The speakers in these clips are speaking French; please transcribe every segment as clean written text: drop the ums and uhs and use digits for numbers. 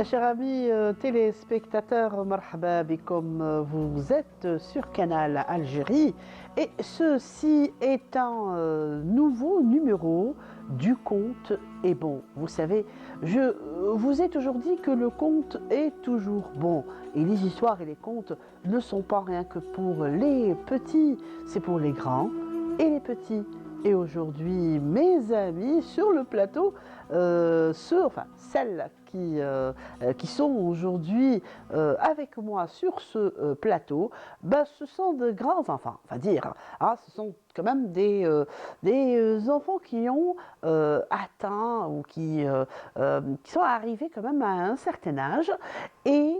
Chers amis téléspectateurs, marhaba bikum, vous êtes sur Canal Algérie et ceci est un nouveau numéro du conte est bon. Vous savez, je vous ai toujours dit que le conte est toujours bon et les histoires et les contes ne sont pas rien que pour les petits, c'est pour les grands et les petits. Et aujourd'hui, mes amis sur le plateau, celles qui sont aujourd'hui avec moi sur ce plateau, ce sont de grands enfants, ce sont quand même des enfants qui ont atteint ou qui sont arrivés quand même à un certain âge et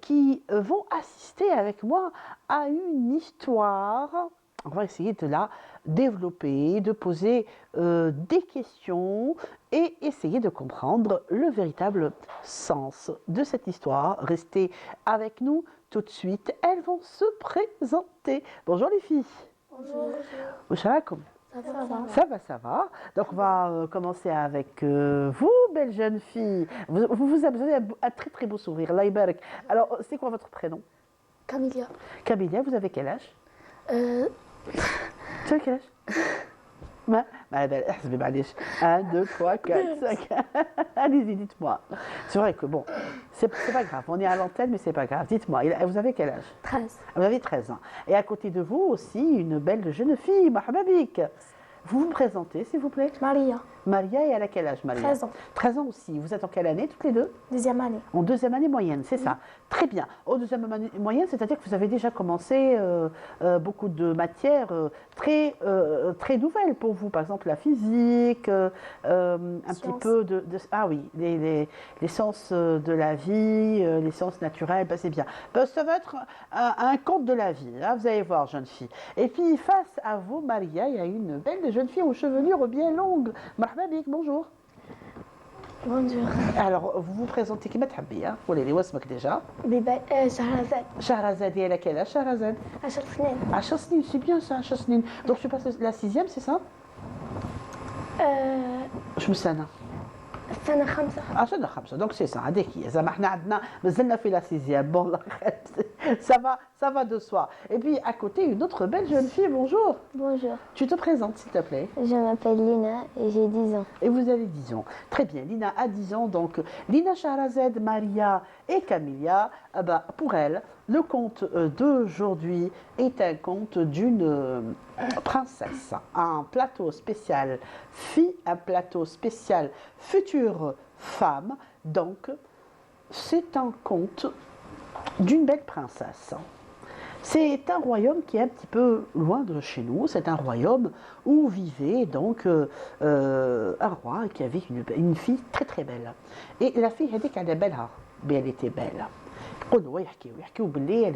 qui vont assister avec moi à une histoire. On va essayer de la développer, de poser des questions et essayer de comprendre le véritable sens de cette histoire. Restez avec nous tout de suite, elles vont se présenter. Bonjour les filles. Bonjour. Bonjour. Ça va. Donc on va commencer avec vous, belle jeune fille. Vous avez un très très beau sourire, Allah Ibarak. Alors, c'est quoi votre prénom? Camilla. Camilla, vous avez quel âge? Tu as quel âge? 1, 2, 3, 4, 5. Allez-y, dites-moi. C'est vrai que bon, c'est pas grave. On est à l'antenne, mais c'est pas grave. Dites-moi, vous avez quel âge? 13. Vous avez 13 ans. Et à côté de vous aussi, une belle jeune fille, Mahababik. Vous vous présentez, s'il vous plaît? Maria. Maria, et elle a quel âge, Maria? 13 ans. 13 ans aussi. Vous êtes en quelle année, toutes les deux? Deuxième année. En deuxième année moyenne, c'est ça. Très bien. En deuxième année moyenne, c'est-à-dire que vous avez déjà commencé beaucoup de matières très nouvelles pour vous. Par exemple, la physique, petit peu de... Ah oui, les sciences de la vie, les sciences naturelles, c'est bien. Ça va être un conte de la vie, hein, vous allez voir, jeune fille. Et puis, face à vous, Maria, il y a une belle jeune fille aux chevelures bien longues. Marhaba bik, bonjour. Bonjour. Alors, vous vous présentez qui m'athabia? Vous les wasmak déjà. Shahrazad. Shahrazad, et elle a quel âge, Shahrazad? 10 سنين. 10 سنين, c'est bien ça, 10 سنين. Donc, tu passes la 6e, c'est ça? Je me sens. سنة 5. سنة 5, donc c'est ça, هذيك زعما حنا عندنا مازلنا في la 6e. Bon, ça va de soi. Et puis à côté, une autre belle jeune fille, bonjour. Bonjour. Tu te présentes, s'il te plaît. Je m'appelle Lina et j'ai 10 ans. Et vous avez 10 ans. Très bien, Lina a 10 ans, donc Lina, Shahrazad, Maria et Camilla, pour elle, le conte d'aujourd'hui est un conte d'une princesse. Un plateau spécial fille, un plateau spécial future femme. Donc, c'est un conte d'une belle princesse. C'est un royaume qui est un petit peu loin de chez nous. C'est un royaume où vivait donc un roi qui avait une fille très très belle. Et la fille, elle était belle. Elle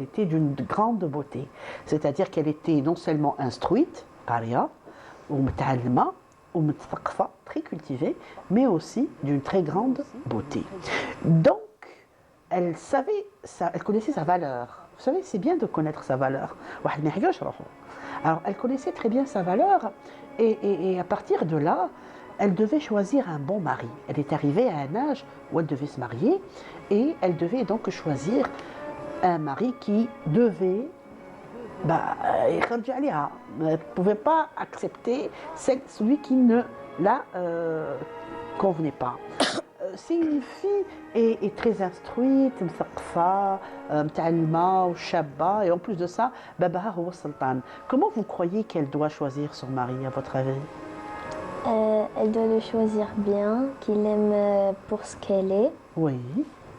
était d'une grande beauté. C'est-à-dire qu'elle était non seulement instruite, très cultivée, mais aussi d'une très grande beauté. Donc, elle connaissait sa valeur. Vous savez, c'est bien de connaître sa valeur. Alors, elle connaissait très bien sa valeur et à partir de là, elle devait choisir un bon mari. Elle est arrivée à un âge où elle devait se marier et elle devait donc choisir un mari qui devait... elle ne pouvait pas accepter celui qui ne la convenait pas. C'est une fille et très instruite, et en plus de ça, comment vous croyez qu'elle doit choisir son mari, à votre avis? Elle doit le choisir bien, qu'il aime pour ce qu'elle est. Oui.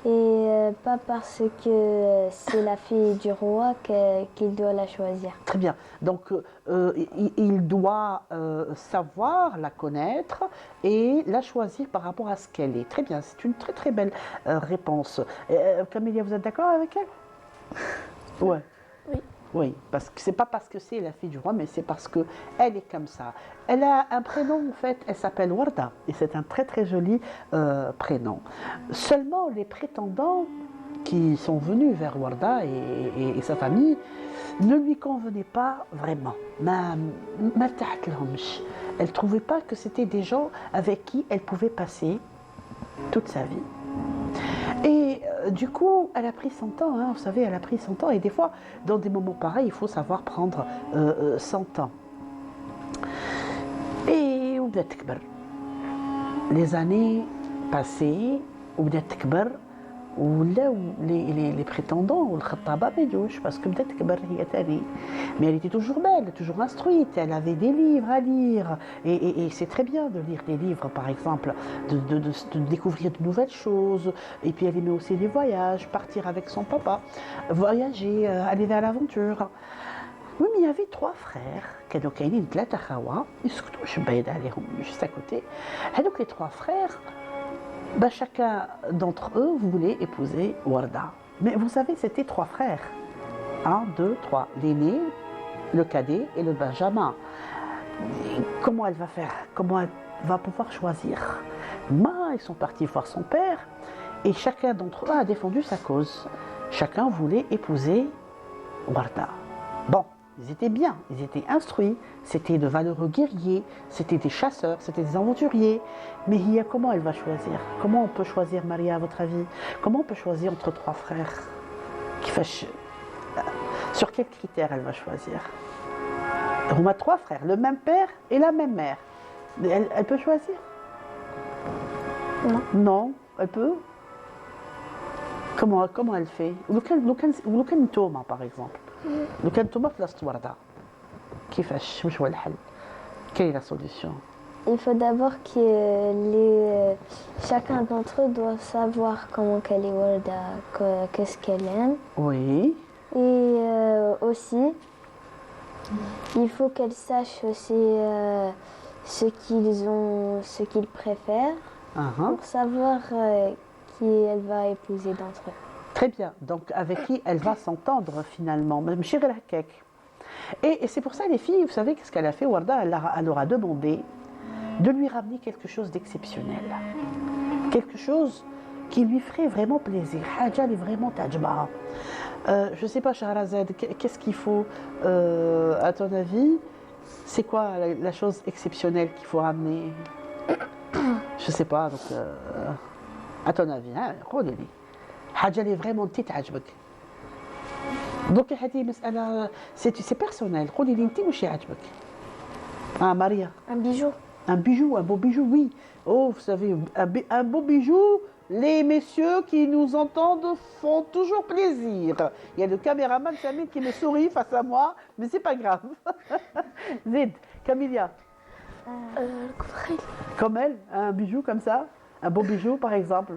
Et pas parce que c'est la fille du roi qu'il doit la choisir. Très bien. Donc, il doit savoir la connaître et la choisir par rapport à ce qu'elle est. Très bien, c'est une très très belle réponse. Camilla, vous êtes d'accord avec elle? Ouais. Oui. Oui, parce que c'est pas parce que c'est la fille du roi, mais c'est parce que elle est comme ça. Elle a un prénom, en fait, elle s'appelle Warda, et c'est un très très joli prénom. Seulement, les prétendants qui sont venus vers Warda et sa famille ne lui convenaient pas vraiment. Elle ne trouvait pas que c'était des gens avec qui elle pouvait passer toute sa vie. Et du coup, elle a pris son temps, hein, vous savez, elle a pris son temps. Et des fois, dans des moments pareils, il faut savoir prendre son temps. Et وبدات تكبر. Les années passées, وبدات تكبر ولاو les prétendants والخطابة ما يجوش باسكو بدات تكبر هي تاني. Mais elle était toujours belle, toujours instruite, elle avait des livres à lire. Et c'est très bien de lire des livres, par exemple, de découvrir de nouvelles choses. Et puis elle aimait aussi les voyages, partir avec son papa, voyager, aller vers l'aventure. Oui, mais il y avait trois frères. كانوا كاينين ثلاثة خاوة يسكتوش بعيد عليهم juste à côté. هذوك les trois frères, bah, chacun d'entre eux voulait épouser Warda. Mais vous savez, c'était trois frères. Un, deux, trois. L'aîné, le cadet et le benjamin. Et comment elle va faire? Comment elle va pouvoir choisir? Ils sont partis voir son père et chacun d'entre eux a défendu sa cause. Chacun voulait épouser Warda. Bon, ils étaient bien, ils étaient instruits, c'était de valeureux guerriers, c'était des chasseurs, c'était des aventuriers. Mais comment elle va choisir? Comment on peut choisir Maria, à votre avis? Comment on peut choisir entre trois frères? Sur quels critères elle va choisir? On a trois frères, le même père et la même mère. Elle peut choisir? Non. Non, elle peut? Comment elle fait? لو كان توما par exemple. لو كان توما في لاصة وردة كيفاش واش هو الحل؟ Quelle est la solution? Il faut d'abord chacun d'entre eux doit savoir comment qu'elle est Warda, qu'est-ce qu'elle aime. Oui. Et aussi, il faut qu'elle sache aussi ce qu'ils préfèrent pour savoir qui elle va épouser d'entre eux. Très bien. Donc avec qui elle va s'entendre finalement. Et c'est pour ça les filles, vous savez qu'est-ce qu'elle a fait Warda? Elle leur a demandé de lui ramener quelque chose d'exceptionnel. Quelque chose qui lui ferait vraiment plaisir. حاجة اللي vraiment تعجبها. Je ne sais pas, Shahrazad, qu'est-ce qu'il faut, à ton avis? C'est quoi la chose exceptionnelle qu'il faut ramener? Je ne sais pas, donc, à ton avis, hein, قولي لي. حاجة اللي vraiment انت تعجبك. Donc هذه مسألة c'est personnel. قولي لي انت واش يعجبك. Maria. Un bijou. Un bijou, un beau bijou, oui. Oh, vous savez, un beau bijou, les messieurs qui nous entendent font toujours plaisir. Il y a le caméraman Samir qui me sourit face à moi, mais c'est pas grave. Zid, Camilia. Comme elle, un bijou comme ça, un beau bijou par exemple.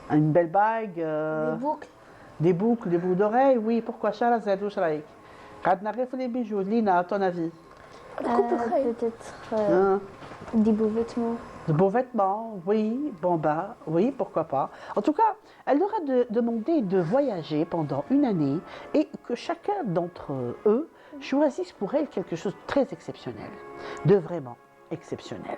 Une belle bague. Des boucles. Des boucles d'oreilles, oui. Pourquoi Shahrazad ou Shraïk? Quand on arrive les bijoux, Lina, à ton avis? Peut-être des beaux vêtements. De beaux vêtements, oui, oui, pourquoi pas. En tout cas, elle leur a demandé de voyager pendant une année et que chacun d'entre eux choisisse pour elle quelque chose de très exceptionnel, de vraiment exceptionnel.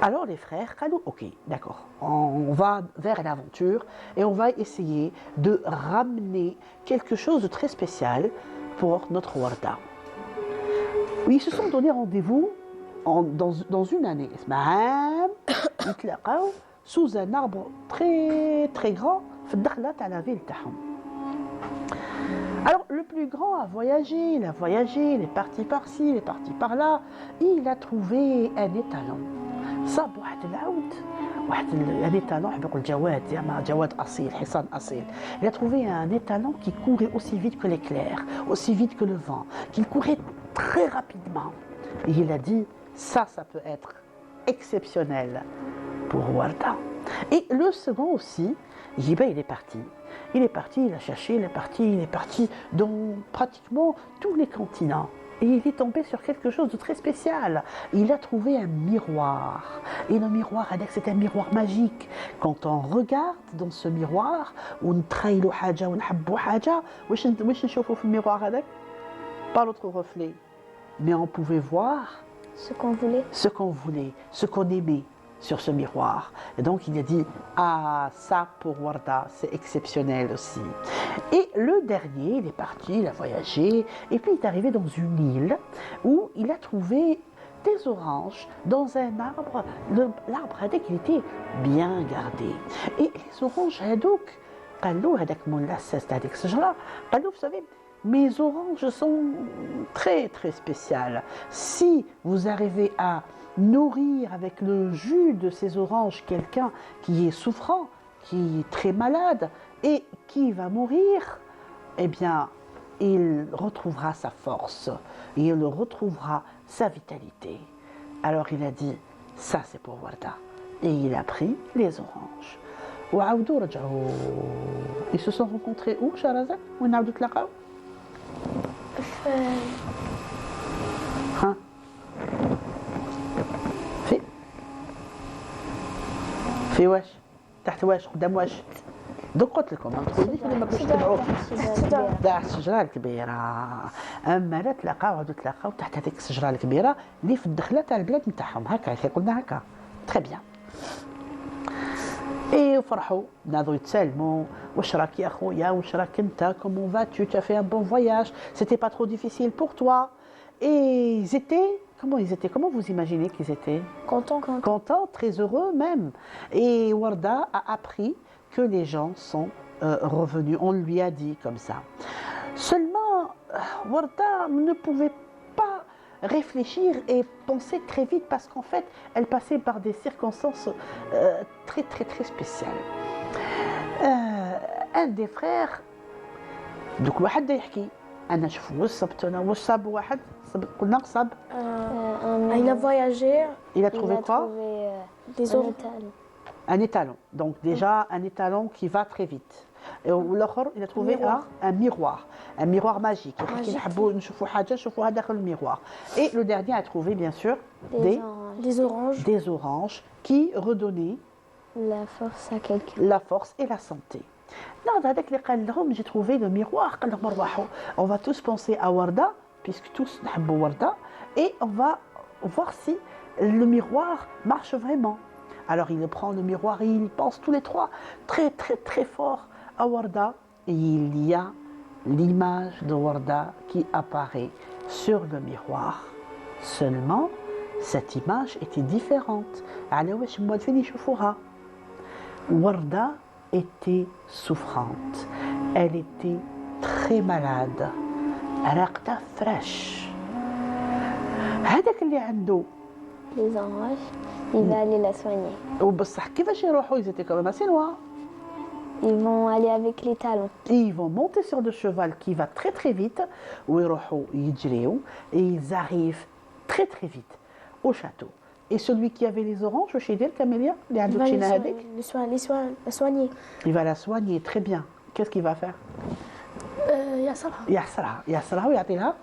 Alors les frères, ok, d'accord, on va vers l'aventure et on va essayer de ramener quelque chose de très spécial pour notre Warda. Oui, ils se sont donné rendez-vous dans une année. Ils تلاقاو sous un arbre très très grand في الدخلة تاع la ville تاعهم. Alors le plus grand a voyagé, il est parti par-ci, il est parti par-là, il a trouvé un étalon. صاب واحد العود un étalon حبيقول الجواد زعما جواد أصيل حصان أصيل. Il a trouvé un étalon qui courait aussi vite que l'éclair, aussi vite que le vent, qu'il courait très rapidement. Et il a dit, ça peut être exceptionnel pour Warda. Et le second aussi, il est parti. Il a cherché, il est parti dans pratiquement tous les continents. Et il est tombé sur quelque chose de très spécial. Il a trouvé un miroir. Et le miroir, c'est un miroir magique. Quand on regarde dans ce miroir, on traîne haja, on habbo haja, wesh nshofo في الميروار هذاك pas l'autre reflet. Mais on pouvait voir ce qu'on voulait, ce qu'on aimait sur ce miroir. Et donc il a dit, ça pour Warda, c'est exceptionnel aussi. Et le dernier, il est parti, il a voyagé, et puis il est arrivé dans une île où il a trouvé des oranges dans un arbre. L'arbre هذاك il était bien gardé. Et les oranges هذوك قالوا هذاك مول العساس تاع هذيك الشجرة قالوا vous savez mes oranges sont très très spéciales. Si vous arrivez à nourrir avec le jus de ces oranges quelqu'un qui est souffrant, qui est très malade et qui va mourir, eh bien, il retrouvera sa force, il retrouvera sa vitalité. Alors il a dit, ça c'est pour Warda. Et il a pris les oranges. وعاودوا رجعوا. Ils se sont rencontrés où, Shahrazad? وين عاودوا تلاقاو؟ ها؟ في واش؟ تحت واش؟ قدام واش؟ دوك قلت لكم ما تقوليش اللي ما كنتش تبعوه. تحت الشجره الكبيره. اما لا تلاقاو عاودوا تلاقاو تحت هذيك الشجره الكبيره اللي في الدخله تاع البلاد نتاعهم هكا كي قلنا هكا. تري بيان. اي وفرحوا ناضوا يتسالموا واش راك يا خويا واش راك انت كومون فاتو tu as fait un bon voyage c'était pas trop difficile pour toi et ils étaient comment vous imaginez qu'ils étaient contents très heureux même et Warda a appris que les gens sont revenus on lui a dit comme ça seulement Warda ne pouvait pas réfléchir et penser très vite parce qu'en fait, elle passait par des circonstances très très très spéciales. Un des frères, donc واحد يحكي أنا شوف واش صبت أنا واش صاب واحد قلنا صاب. Il a voyagé. Il a trouvé quoi? Des oranges. Un étalon. Donc déjà un étalon qui va très vite. Et l'autre, il a trouvé un miroir magique. Et le dernier a trouvé bien sûr des oranges qui redonnaient la force et la santé. J'ai trouvé le miroir. On va tous penser à Warda, puisque tous aiment Warda, et on va voir si le miroir marche vraiment. Alors il prend le miroir et il pense tous les trois très très très fort à Warda et il y a l'image de Warda qui apparaît sur le miroir. Seulement, cette image était différente. Warda était souffrante. Elle était très malade. رقدة فريش. هذاك اللي عنده les oranges il va aller la soigner وبصح كيفاش يروحوا ils étaient quand même assez loin. Ils vont aller avec les talons. Et ils vont monter sur le cheval qui va très très vite. Et ils arrivent très très vite au château. Et celui qui avait les oranges, chez elle, Camélia, il va soigner. Il va la soigner très bien. Qu'est-ce qu'il va faire? يعصرها ويعطيها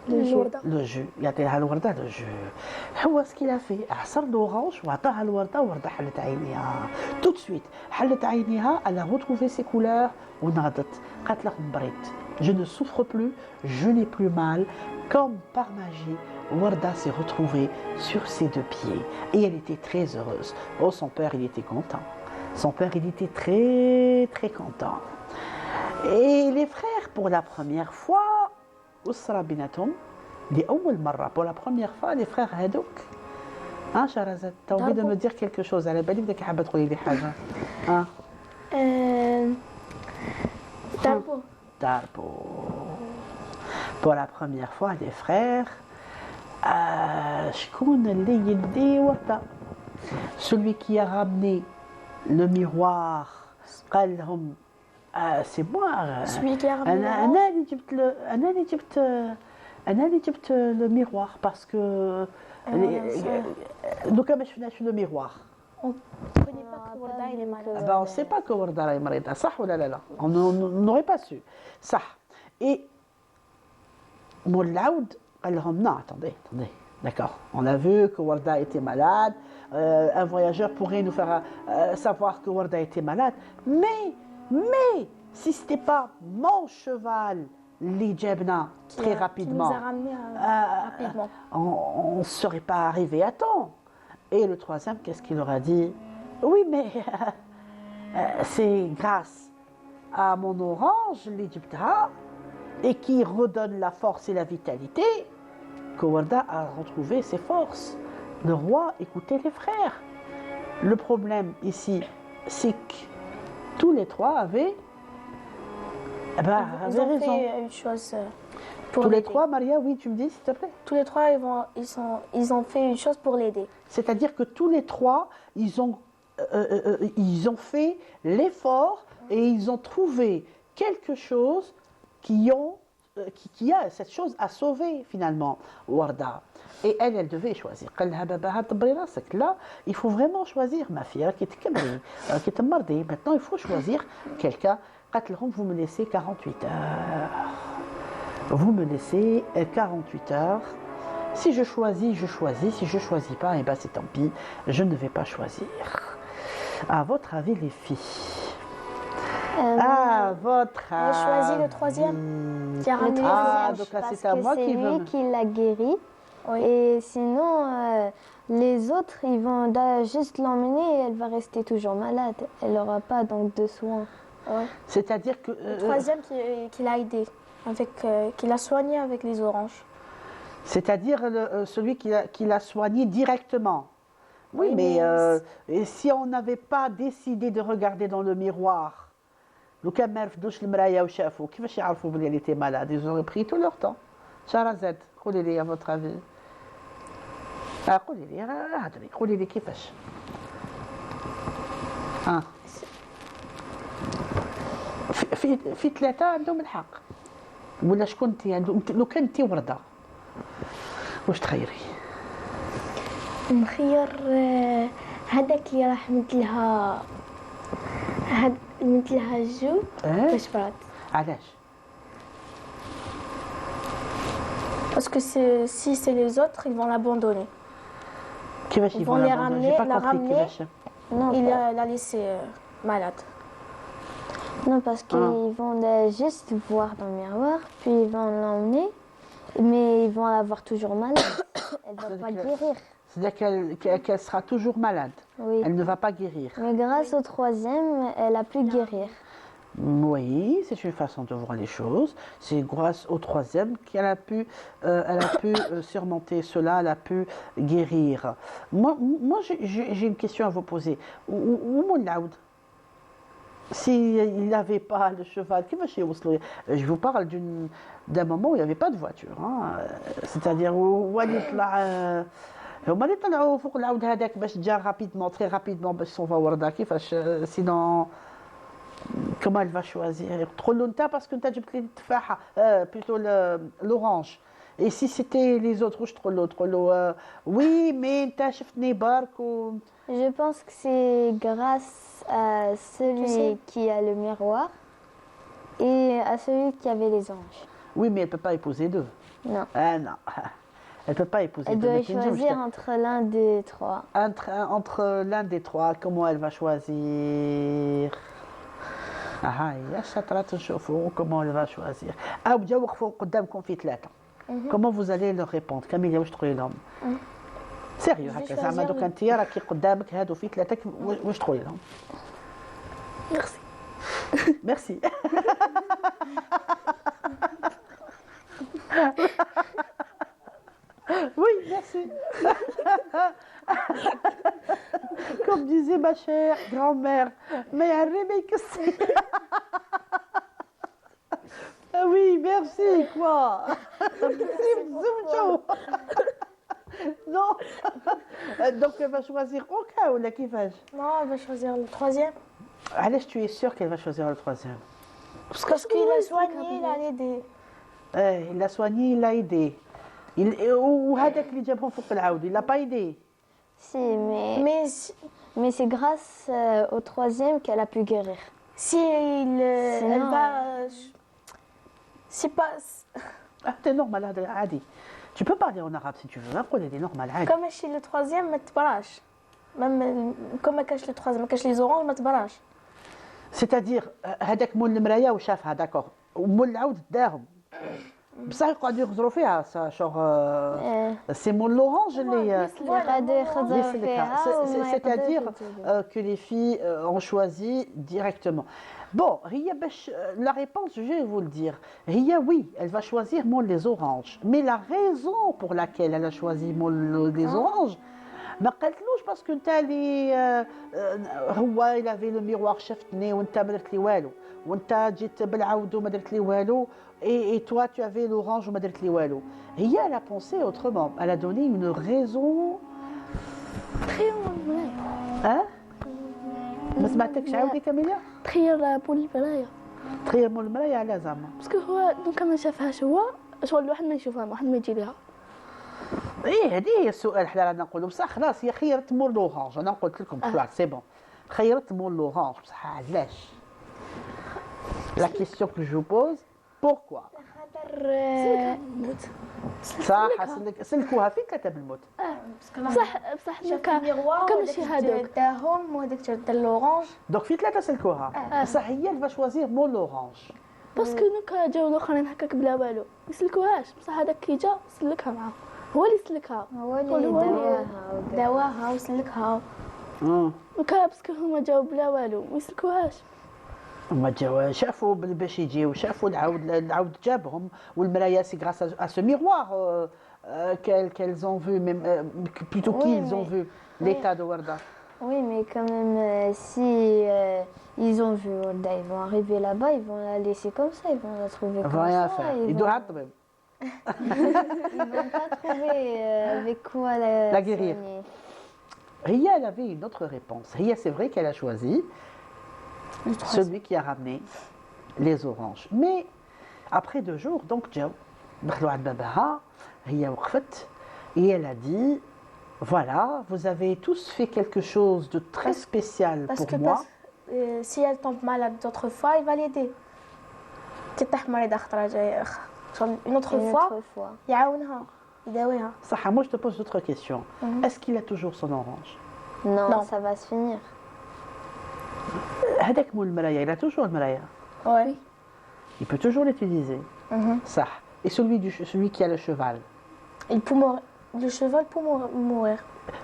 le jus. يعطيها الوردة le jus. هو ce qu'il a fait. عصر l'orange وعطاها الوردة ووردة حلت عينيها. Tout de suite. حلت عينيها, elle a retrouvé ses couleurs ونهضت. قالت لهم بريت. Je ne souffre plus, je n'ai plus mal. Comme par magie, Warda s'est retrouvée sur ses deux pieds. Et elle était très heureuse. Oh, son père, il était content. Son père, il était très très content. Et les frères, pour la première fois, أسرة بيناتهم لأول مرة pour la première fois les frères هذوك شهرزاد t'as envie de me dire quelque chose على بالي بدك حابة تقولي لي حاجة Darbo pour la première fois les frères شكون اللي يدي ورطة celui qui a ramené le miroir قال لهم c'est moi. Celui qui a ramené أنا جبت le miroir parce que دوكا باش فيناش le miroir. On ne connaît pas que Warda il est malade. On ne sait pas que Warda est malade. صح ولا لا؟ On n'aurait pas su. صح. Et مول العود قال لهم non attendez. D'accord. On a vu que Warda était malade. Un voyageur pourrait nous faire savoir que Warda était malade. Mais si ce n'était pas mon cheval, l'Ijebna, très rapidement, qui nous a ramené rapidement, on ne serait pas arrivé à temps. Et le troisième, qu'est-ce qu'il leur a dit? Oui, mais c'est grâce à mon orange, l'Égypta, et qui redonne la force et la vitalité, que Warda a retrouvé ses forces. Le roi écoutait les frères. Le problème ici, c'est que tous les trois avaient, Ils avaient ont raison. fait une chose pour Tous les l'aider. trois, Maria, oui, tu me dis, s'il te plaît. Tous les trois, ils ont fait une chose pour l'aider. C'est-à-dire que tous les trois, ils ont fait l'effort et ils ont trouvé quelque chose qui a cette chose à sauver finalement, Warda. Et elle devait choisir. Là, il faut vraiment choisir, ma fille, qui est mardée. Maintenant, il faut choisir quelqu'un. Vous me laissez 48 heures. Vous me laissez 48 heures. Si je choisis, je choisis. Si je ne choisis pas, eh ben c'est tant pis. Je ne vais pas choisir. À votre avis, les filles? À votre avis? J'ai choisi le troisième. Qui a Le ramené les troisième, oranges. donc là, parce c'est à que moi c'est qui veux lui me- qui l'a guéri. Oui. Et sinon, les autres, ils vont juste l'emmener et elle va rester toujours malade. Elle n'aura pas donc de soins. Ouais. C'est-à-dire que... Le troisième qui l'a aidé, qui l'a soigné avec les oranges. c'est-à-dire celui qui l'a soigné directement. Oui, Oui, mais mais et si on n'avait pas décidé de regarder dans le miroir, لو كان ما رفدوش المرايا وشافوا كيفاش يعرفوا بلي elle était malade? Ils auraient pris tout leur temps. شهرزاد قولي لي à votre avis. قولي لي هضري قولي لي كيفاش. في ثلاثة عندهم الحق. ولا شكون انت عندهم لو كان انت وردة واش تخيري؟ نخير هذاك اللي راح مثلها مثلها جو باش برات. علاش؟ Parce que si c'est les autres, ils vont l'abandonner. كيفاش Ils ils vont vont les l'abandonner? J'ai ramener, pas la compris ramener. كيفاش. Non, Il pas- l'a laissé malade. non parce qu'ils vont juste voir dans le miroir, puis ils vont l'emmener, mais ils vont l'avoir toujours malade. Elle ne va pas guérir. C'est-à-dire qu'elle sera toujours malade. Oui. Elle ne va pas guérir. Mais grâce au troisième, elle a pu guérir. Oui, c'est une façon de voir les choses. C'est grâce au troisième qu'elle a pu, surmonter cela, elle a pu guérir. Moi j'ai une question à vous poser. Où mon Laoud? S'il n'avait pas le cheval, je vous parle d'un moment où il n'y avait pas de voiture. Hein. C'est-à-dire où elle هما اللي طلعوا فوق العود هذاك باش جا rapidement, très rapidement باش صوفا ورده كيفاش sinon comment elle va choisir تقول له انت باسكو انت جبت لي التفاحه plutôt l'orange. Et si c'était les autres واش تقول له oui mais انت شفتني برك Je pense que c'est grâce à celui sais. qui a le miroir et à celui qui avait les anges. oui mais elle peut pas épouser deux. Non. Ah non. Elle peut pas épouser Elle deux. doit Mais Kenji, choisir je entre l'un des trois. entre l'un des trois, comment elle va choisir? يا شاطرة نشوفوا comment elle va choisir. جاو وقفوا قدامكم في ثلاثة. Comment vous allez leur répondre؟ كاميليا واش تقولي لهم؟ سيريو هكا زعما دوك انت راكي قدامك هادو في ثلاثة واش تقولي لهم؟ Merci. Merci. Oui, merci. Comme disait ma chère grand-mère, mais un réveil que c'est. Ah oui, merci, quoi. Non. Donc elle va choisir aucun ou la kiffage. Non, elle va choisir le troisième. Allez, tu es sûre qu'elle va choisir le troisième? Parce qu'il a soigné, il a aidé. Il l'a soigné, il l'a aidé. وهذاك اللي جابهم فوق العود, il l'a pas aidé. Si, mais c'est grâce au troisième qu'elle a pu guérir. Elle va. C'est pas. Ah, t'es normal, عادي. Tu peux parler en arabe si tu veux, après elle est normale, عادي. Comme chez le troisième, ما تبراش. Même comme ما كاش le troisième, ما كاش les oranges, ما تبراش. C'est-à-dire, هذاك مول المرايا وشافها, d'accord. ومول العود داهم. بصح يقعدوا يغزروا فيها شغل إيه. سي مول لورانج اللي يقعدوا يخزروا فيها وما c'est-à-dire يقدروش يجيبوا. que les filles ont choisi directement. Bon, هي باش la réponse, je vais vous le dire. هي oui, elle va choisir molle les oranges. Mais la raison pour laquelle elle a choisi molle les oranges, ما قالتلوش باسكو انت اللي هو il avait le miroir شفتني وانت ما درت لي والو وانت جيت بالعود وما درت لي والو et toi tu avais l'orange وما درت لي والو. هي elle a pensé autrement. Elle a donné une raison. تخيل المراية. ها؟ ما سمعتكش عاودي كاميليا؟ تخيل بول المراية. تخيل مول المراية على زعما. باسكو هو دوكا ما شافهاش هو شغل الواحد ما يشوفها واحد ما يجي ليها. ايه هذه هي السؤال حنا رانا نقولوا بصح خلاص هي خيرت مول لورانج. انا قلت لكم خلاص سي بون. خيرت مول لورانج بصح علاش؟ La question que je vous pose, pourquoi؟ خاطر صح سلكوها فين ثلاثة بالموت. بصح دوكا ماشي هذوك. تاعهم وهذاك تاع لورانج. دونك في ثلاثة سلكوها. بصح هي اللي شوازير مول لورانج. باسكو دوكا جاو الاخرين هكاك بلا والو ما يسلكوهاش بصح هذاك كي جا سلكها معاه هو اللي سلكها هو اللي داواها وسلكها. دوكا باسكو هما جاو بلا والو ما يسلكوهاش. هما جاو شافوا باش يجيو شافوا العود جابهم والمرايا سي غراس ا سو ميروار qu'elles ont vu même plutôt qu'ils ont vu l'état de Warda. Oui, mais quand même, si ils ont vu Warda, ils vont arriver là-bas, ils vont la laisser comme ça, ils vont la trouver comme Rien ça. faire. Ils Il vont, doit attendre. ils vont pas trouver avec quoi La guérir. soigner. Ria, elle avait une autre réponse. Ria, c'est vrai qu'elle a choisi celui qui a ramené les oranges. Mais après 2 jours, donc, Joe, دخلوا عند باباها هي وقفت et elle a dit voilà, vous avez tous fait quelque chose de très spécial pour moi. Si elle tombe malade d'autres fois, il va l'aider. تتح مريضة خطرة جاية une autre Une fois autre fois. يعاونها يداويها. Saha, moi je te pose d'autres questions. Est-ce qu'il a toujours son orange? Non, Non. ça va se finir. هذاك مول المرايا, il a toujours المرايا. Ouais. Il peut toujours l'utiliser. Ça. Et celui qui a le cheval. Il peut mourir. Le cheval peut mourir.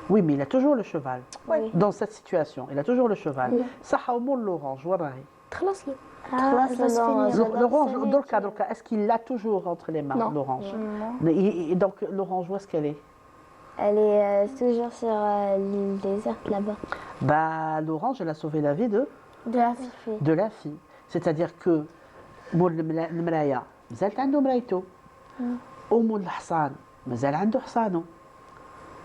Oui, mais il a toujours le cheval. Oui. Dans cette situation, il a toujours le cheval. Ça a au moins l'orange, voilà. تخلص له. خلاص elle va se l'orange, finir. elle va L'orange, se dans le cas, est-ce qu'il l'a toujours entre les mains, Non. l'orange? Non. Et donc, l'orange, où est-ce qu'elle est? Elle est toujours sur l'île déserte là-bas. Bah, l'orange, elle a sauvé la vie De la fille. de la fille. C'est-à-dire que مول المرايا مازالت عنده مرايته ومول الحصان مازال عنده حصانه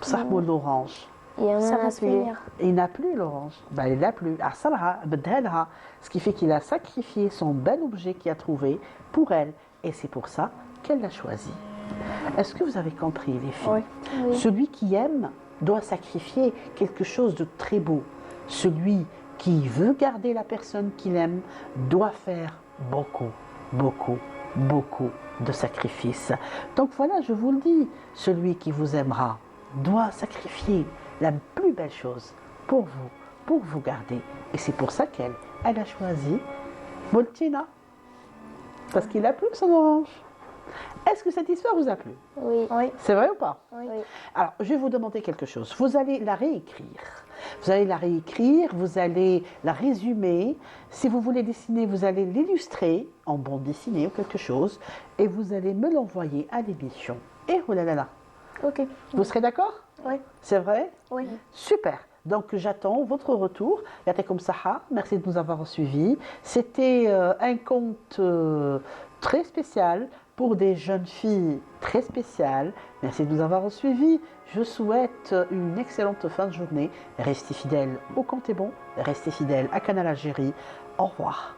بصح مول l'orange Il y en Ça a va se plus. finir. il n'a plus l'orange. Ben, il l'a plus. عصرها بدها لها. Ce qui fait qu'il a sacrifié son bel objet qu'il a trouvé pour elle. Et c'est pour ça qu'elle l'a choisi. Est-ce que vous avez compris, les filles? Oui. Celui qui aime doit sacrifier quelque chose de très beau. Celui qui veut garder la personne qu'il aime doit faire beaucoup, beaucoup, beaucoup de sacrifices. Donc voilà, je vous le dis, celui qui vous aimera doit sacrifier la plus belle chose pour vous garder. Et c'est pour ça elle a choisi Moltina. Parce qu'il a plu son orange. Est-ce que cette histoire vous a plu? Oui. Oui. C'est vrai ou pas? Oui. Alors, je vais vous demander quelque chose. Vous allez la réécrire. Vous allez la réécrire, vous allez la résumer. Si vous voulez dessiner, vous allez l'illustrer en bande dessinée ou quelque chose. Et vous allez me l'envoyer à l'émission. Et oh là là là. Ok. Vous serez d'accord? Oui. C'est vrai? Oui. Super. Donc j'attends votre retour. Yatekoum Saha, merci de nous avoir suivis. C'était un conte très spécial pour des jeunes filles très spéciales. Merci de nous avoir suivis. Je souhaite une excellente fin de journée. Restez fidèles au Compte est bon. Restez fidèles à Canal Algérie. Au revoir.